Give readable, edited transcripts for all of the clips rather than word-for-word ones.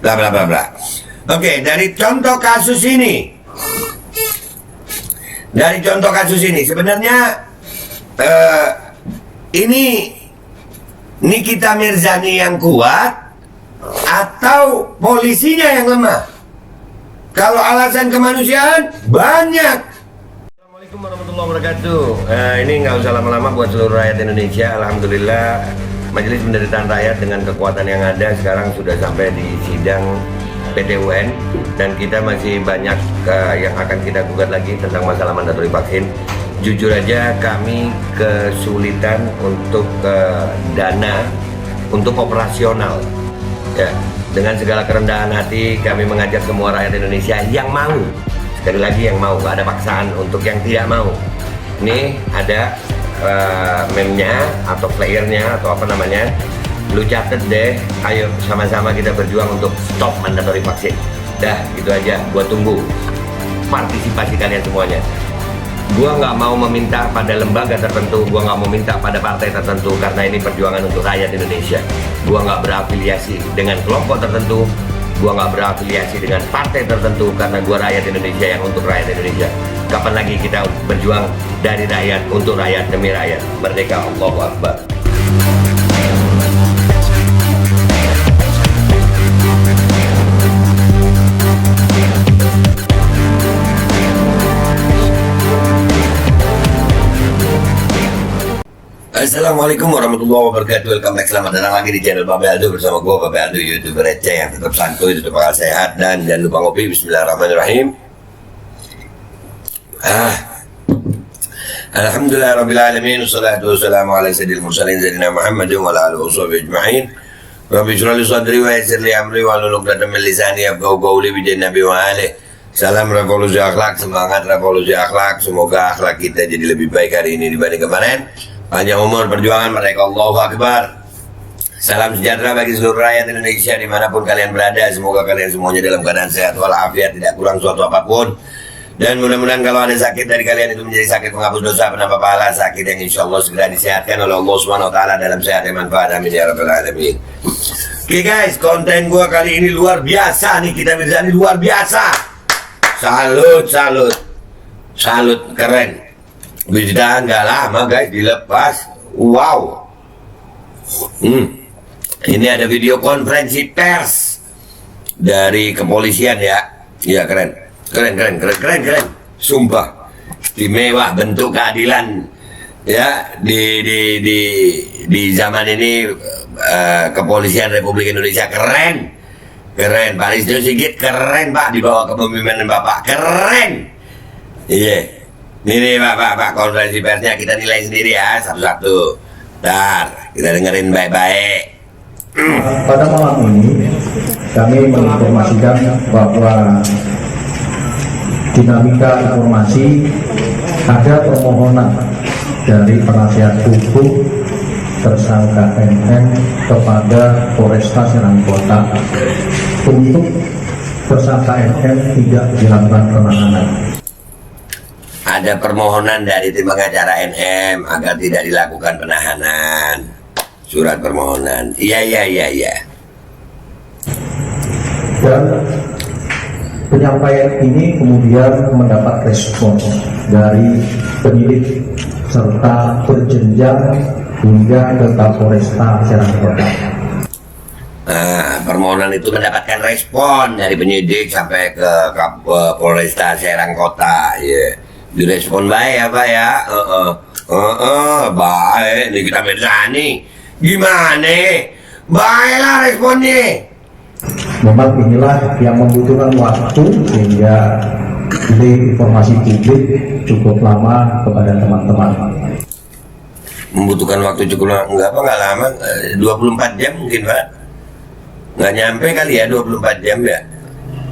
bla bla bla bla. Oke, dari contoh kasus ini, sebenarnya ini Nikita Mirzani yang kuat atau polisinya yang lemah? Kalau alasan kemanusiaan banyak. Assalamualaikum warahmatullahi wabarakatuh. Ini nggak usah lama-lama buat seluruh rakyat Indonesia. Alhamdulillah Majelis Penderitaan Rakyat dengan kekuatan yang ada sekarang sudah sampai di sidang PT UN, dan kita masih banyak yang akan kita gugat lagi tentang masalah mandatori vaksin. Jujur aja kami kesulitan untuk dana untuk operasional ya. Dengan segala kerendahan hati kami mengajak semua rakyat Indonesia yang mau, sekali lagi yang mau, gak ada paksaan untuk yang tidak mau. Ini ada meme-nya atau playernya atau apa namanya, lu catet deh, ayo sama-sama kita berjuang untuk stop mandatori vaksin. Dah gitu aja, gua tunggu partisipasi kalian semuanya. Gua nggak mau meminta pada lembaga tertentu, gua nggak mau minta pada partai tertentu, karena ini perjuangan untuk rakyat Indonesia. Gua nggak berafiliasi dengan kelompok tertentu, gua nggak berafiliasi dengan partai tertentu, karena gua rakyat Indonesia yang untuk rakyat Indonesia. Kapan lagi kita berjuang dari rakyat untuk rakyat demi rakyat? Merdeka, Allahu Akbar. Assalamualaikum warahmatullahi wabarakatuh. Welcome back, selamat datang lagi di channel Babe Aldo bersama gue Babe Aldo, YouTuber receh yang tetap santuy, tetap bakal sehat, dan jangan lupa ngopi. Bismillahirrahmanirrahim. Alhamdulillah rabbil alamin, wassalatu wassalamu ala sayyidil mursalin sayyidina Muhammadin wa ala alihi washabihi ajma'in. Rabbi shrah li sadri wa yassir li amri wa hlul 'uqdatam min lisani yafqahu qawli bi nabi wa alihi. Salam revolusi akhlak, semangat revolusi akhlak. Semoga akhlak kita jadi lebih baik hari ini dibanding kemarin. Panjang umur perjuangan mereka, Allahu Akbar. Salam sejahtera bagi seluruh rakyat Indonesia dimanapun kalian berada. Semoga kalian semuanya dalam keadaan sehat walafiat, tidak kurang suatu apapun. Dan mudah-mudahan kalau ada sakit dari kalian itu menjadi sakit penghapus dosa, penambah pahala, sakit yang insya Allah segera disehatkan oleh Allah Subhanahu Wa Taala dalam sehat dan manfaat. Amin ya rabbal alamin. Oke guys, konten gua kali ini luar biasa nih, Nikita Mirzani luar biasa. Salut, keren. Bisa nggak lama guys dilepas. Wow. Ini ada video konferensi pers dari kepolisian ya. Iya keren. Sumpah istimewa, bentuk keadilan ya di zaman ini. Kepolisian Republik Indonesia keren. Pak Listio Sigit keren Pak, di bawah kepemimpinan Bapak keren. Iya. Ini Pak, konferensi persnya kita nilai sendiri ya, satu-satu. Bentar, kita dengerin baik-baik. Pada malam ini kami menginformasikan bahwa dinamika informasi ada permohonan dari penasihat hukum tersangka NM kepada Polresta Serang Kota untuk tersangka NM tidak dilakukan penahanan. Ada permohonan dari tim pengacara NM agar tidak dilakukan penahanan. Surat permohonan. Iya. Dan penyampaian ini kemudian mendapat respon dari penyidik serta berjenjang hingga ke Kapolresta Serang Kota. Permohonan itu mendapatkan respon dari penyidik sampai ke Polresta Serang Kota. Yeah. Direspon baik apa ya? Baik. Nikita Mirzani gimana? Baiklah responnya. Memang inilah yang membutuhkan waktu sehingga ini informasi publik cukup lama kepada teman-teman. Membutuhkan waktu cukup lama, nggak lama, 24 jam mungkin Pak. Nggak nyampe kali ya 24 jam ya.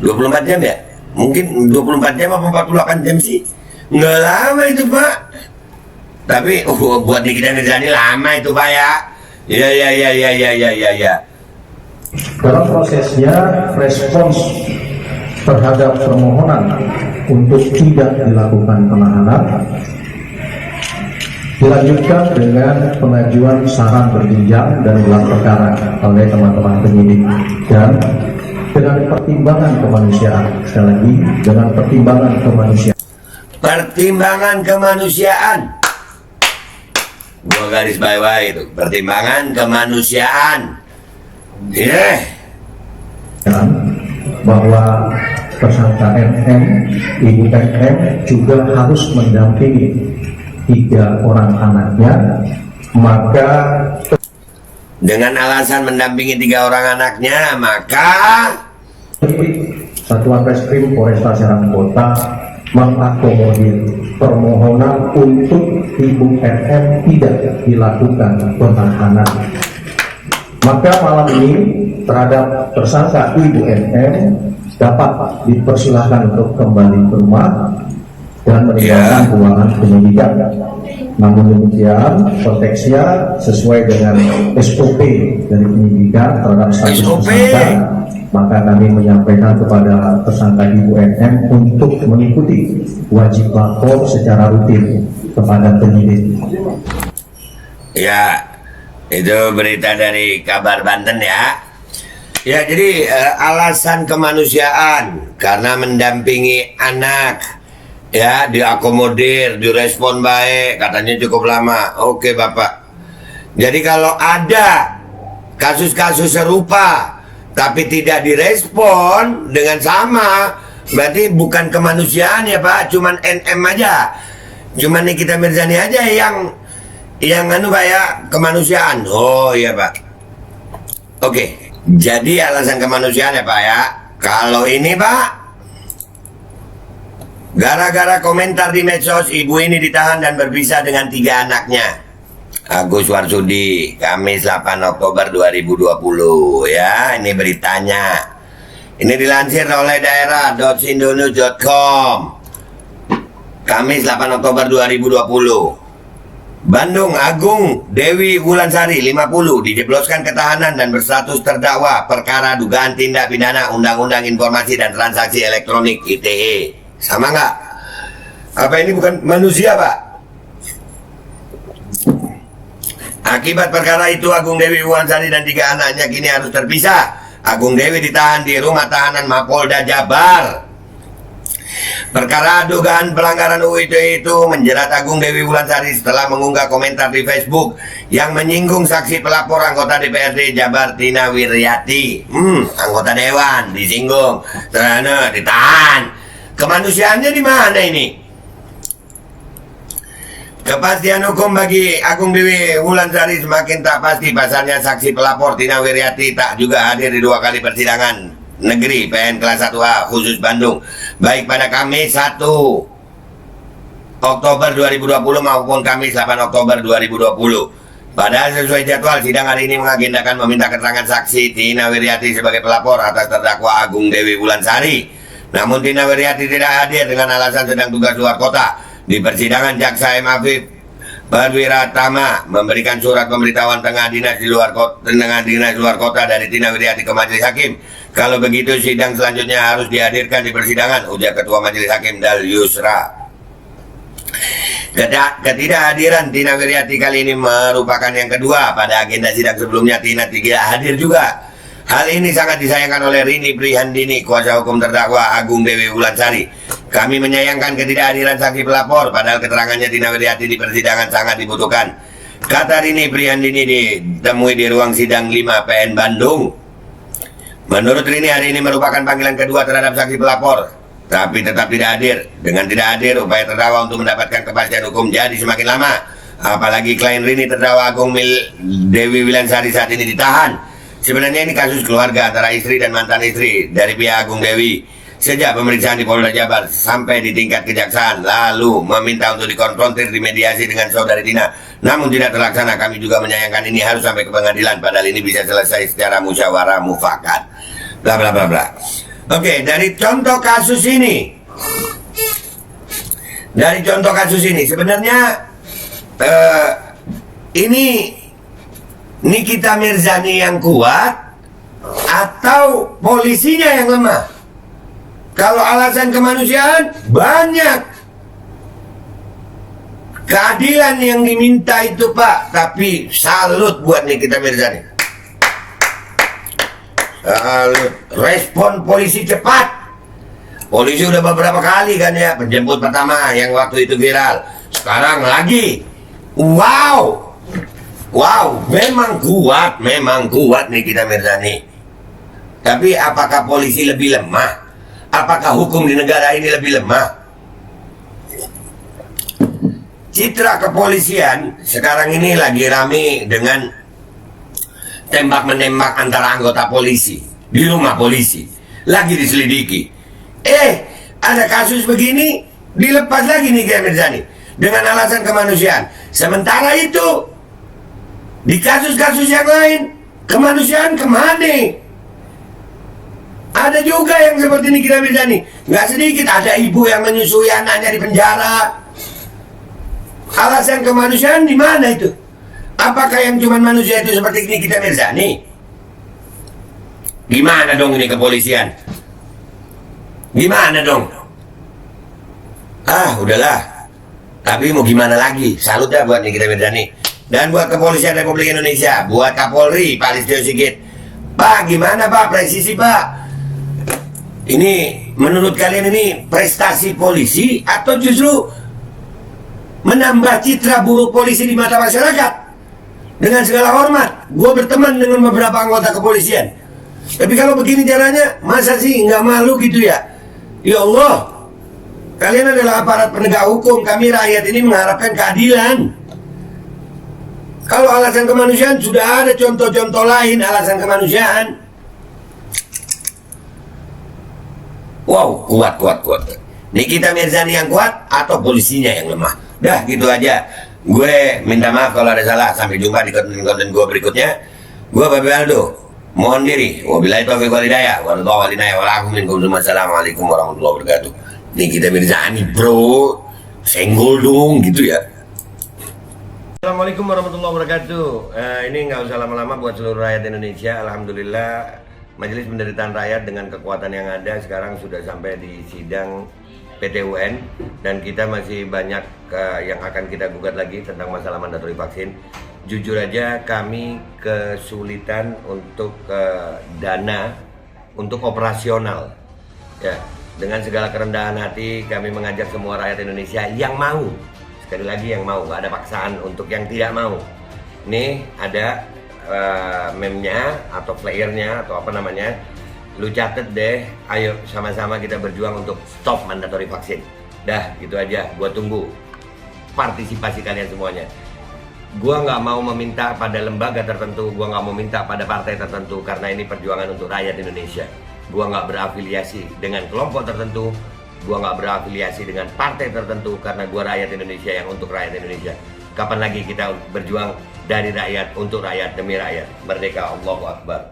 24 jam ya? Mungkin 24 jam apa 48 jam sih? Nggak lama itu Pak. Tapi buat Nikita Mirzani lama itu Pak ya. Iya. Dalam prosesnya respons terhadap permohonan untuk tidak dilakukan penahanan dilanjutkan dengan pengajuan saran berjenjang dan gelar perkara oleh teman-teman penyidik, dan dengan pertimbangan kemanusiaan. Sekali lagi, dengan pertimbangan kemanusiaan. Pertimbangan kemanusiaan. Gua garis bawah itu, pertimbangan kemanusiaan. Bahwa tersangka MM, Ibu MM juga harus mendampingi 3 orang anaknya, maka dengan alasan mendampingi 3 orang anaknya, maka Satuan Reskrim Polresta Serang Kota mengakomodir permohonan untuk Ibu MM tidak dilakukan penahanan. Maka malam ini terhadap tersangka Ibu MM dapat dipersilahkan untuk kembali ke rumah dan meninggalkan ruangan penyidikan. Namun demikian, konteksnya sesuai dengan SOP dari penyidikan terhadap status tersangka, maka kami menyampaikan kepada tersangka Ibu MM untuk mengikuti wajib lapor secara rutin kepada penyidik. Ya, itu berita dari Kabar Banten ya. Ya, jadi alasan kemanusiaan karena mendampingi anak, ya, diakomodir, direspon baik, katanya cukup lama. Oke Bapak. Jadi kalau ada kasus-kasus serupa tapi tidak direspon dengan sama, berarti bukan kemanusiaan ya Pak, cuman NM aja, cuman Nikita Mirzani aja yang anu Pak ya, kemanusiaan. Oh iya Pak. Oke, jadi alasan kemanusiaan ya Pak ya. Kalau ini Pak, gara-gara komentar di medsos, ibu ini ditahan dan berpisah dengan 3 anaknya. Agus Warsudi, Kamis 8 Oktober 2020 ya, ini beritanya. Ini dilansir oleh daerah.sindonews.com. Kamis 8 Oktober 2020. Bandung, Agung Dewi Wulansari 50 dijebloskan ketahanan dan berstatus terdakwa perkara dugaan tindak pidana Undang-Undang Informasi dan Transaksi Elektronik ITE. Sama nggak? Apa ini bukan manusia Pak? Akibat perkara itu Agung Dewi Wulansari dan 3 anaknya kini harus terpisah. Agung Dewi ditahan di rumah tahanan Mapolda Jabar. Perkara dugaan pelanggaran UU ITE itu menjerat Agung Dewi Wulansari setelah mengunggah komentar di Facebook yang menyinggung saksi pelapor anggota DPRD Jabar Tina Wiryati. Anggota dewan disinggung, terus ditahan. Kemanusiaannya di mana ini? Kepastian hukum bagi Agung Dewi Wulansari semakin tak pasti. Pasalnya saksi pelapor Tina Wiryati tak juga hadir di 2 kali persidangan negeri PN kelas 1A khusus Bandung, baik pada Kamis 1 Oktober 2020 maupun Kamis 8 Oktober 2020. Padahal sesuai jadwal sidang hari ini mengagendakan meminta keterangan saksi Tina Wiryati sebagai pelapor atas terdakwa Agung Dewi Wulansari. Namun Tina Wiryati tidak hadir dengan alasan sedang tugas luar kota. Di persidangan Jaksa M. Afif Perwiratama memberikan surat pemberitahuan tengah dinas luar kota dari Tina Wiryati ke Majelis Hakim. Kalau begitu sidang selanjutnya harus dihadirkan di persidangan, ujar Ketua Majelis Hakim Dal Yusra. Ketidakhadiran Tina Wiryati kali ini merupakan yang kedua. Pada agenda sidang sebelumnya Tina tidak hadir juga. Hal ini sangat disayangkan oleh Rini Prihandini, kuasa hukum terdakwa Agung Dewi Wulansari. Kami menyayangkan ketidakhadiran saksi pelapor, padahal keterangannya Tina Wiryati di persidangan sangat dibutuhkan. Kata Rini Prihandini ditemui di ruang sidang 5 PN Bandung. Menurut Rini, hari ini merupakan panggilan kedua terhadap saksi pelapor, tapi tetap tidak hadir. Dengan tidak hadir, upaya terdakwa untuk mendapatkan kepastian hukum jadi semakin lama. Apalagi klien Rini terdakwa Agung Dewi Wulansari saat ini ditahan. Sebenarnya ini kasus keluarga antara istri dan mantan istri dari pihak Agung Dewi. Sejak pemeriksaan di Polda Jabar sampai di tingkat kejaksaan, lalu meminta untuk dikonfrontir dimediasi dengan saudari Tina. Namun tidak terlaksana. Kami juga menyayangkan ini harus sampai ke pengadilan, padahal ini bisa selesai secara musyawarah mufakat. Bla bla bla bla. Oke, dari contoh kasus ini, sebenarnya ini Nikita Mirzani yang kuat atau polisinya yang lemah? Kalau alasan kemanusiaan banyak keadilan yang diminta itu Pak, tapi salut buat Nikita Mirzani. respon polisi cepat. Polisi udah beberapa kali kan ya, penjemput pertama yang waktu itu viral. Sekarang lagi. Wow, memang kuat Nikita Mirzani. Tapi apakah polisi lebih lemah? Apakah hukum di negara ini lebih lemah? Citra kepolisian sekarang ini lagi rame dengan tembak-menembak antara anggota polisi di rumah polisi. Lagi diselidiki. Ada kasus begini, dilepas lagi Nikita Mirzani dengan alasan kemanusiaan. Sementara itu, di kasus-kasus yang lain, kemanusiaan kemana? Ada juga yang seperti Nikita Mirzani. Nggak sedikit, ada ibu yang menyusui anaknya di penjara. Alasan kemanusiaan di mana itu? Apakah yang cuma manusia itu seperti Nikita Mirzani? Gimana dong ini kepolisian? Gimana dong? Udahlah. Tapi mau gimana lagi? Salut dah buat Nikita Mirzani. Dan buat Kepolisian Republik Indonesia, buat Kapolri, Pak Listio Sigit. Pak, gimana Pak? Presisi Pak. Ini menurut kalian ini prestasi polisi atau justru menambah citra buruk polisi di mata masyarakat? Dengan segala hormat, gue berteman dengan beberapa anggota kepolisian. Tapi kalau begini caranya, masa sih nggak malu gitu ya? Ya Allah, kalian adalah aparat penegak hukum. Kami rakyat ini mengharapkan keadilan. Kalau alasan kemanusiaan, sudah ada contoh-contoh lain alasan kemanusiaan. Wow, kuat. Nikita Mirzani yang kuat atau polisinya yang lemah? Dah gitu aja. Gue minta maaf kalau ada salah. Sampai jumpa di konten gue berikutnya. Gue Babe Aldo, mohon diri. Wabillahi taufiq wal hidayah. Wassalamualaikum warahmatullahi wabarakatuh. Nikita Mirzani bro, senggol dong gitu ya. Assalamualaikum warahmatullahi wabarakatuh. Ini nggak usah lama-lama buat seluruh rakyat Indonesia. Alhamdulillah Majelis Penderitaan Rakyat dengan kekuatan yang ada sekarang sudah sampai di sidang PT UN. Dan kita masih banyak yang akan kita gugat lagi tentang masalah mandatori vaksin. Jujur aja kami kesulitan untuk dana untuk operasional ya. Dengan segala kerendahan hati kami mengajak semua rakyat Indonesia yang mau, sekali lagi yang mau, nggak ada paksaan untuk yang tidak mau. Nih ada meme-nya atau flyernya atau apa namanya, lu catet deh, ayo sama-sama kita berjuang untuk stop mandatori vaksin. Dah gitu aja, gua tunggu partisipasi kalian semuanya. Gua nggak mau meminta pada lembaga tertentu, gua nggak mau minta pada partai tertentu, karena ini perjuangan untuk rakyat Indonesia. Gua nggak berafiliasi dengan kelompok tertentu, gua nggak berafiliasi dengan partai tertentu, karena gua rakyat Indonesia yang untuk rakyat Indonesia. Kapan lagi kita berjuang dari rakyat untuk rakyat demi rakyat? Merdeka, Allahu Akbar.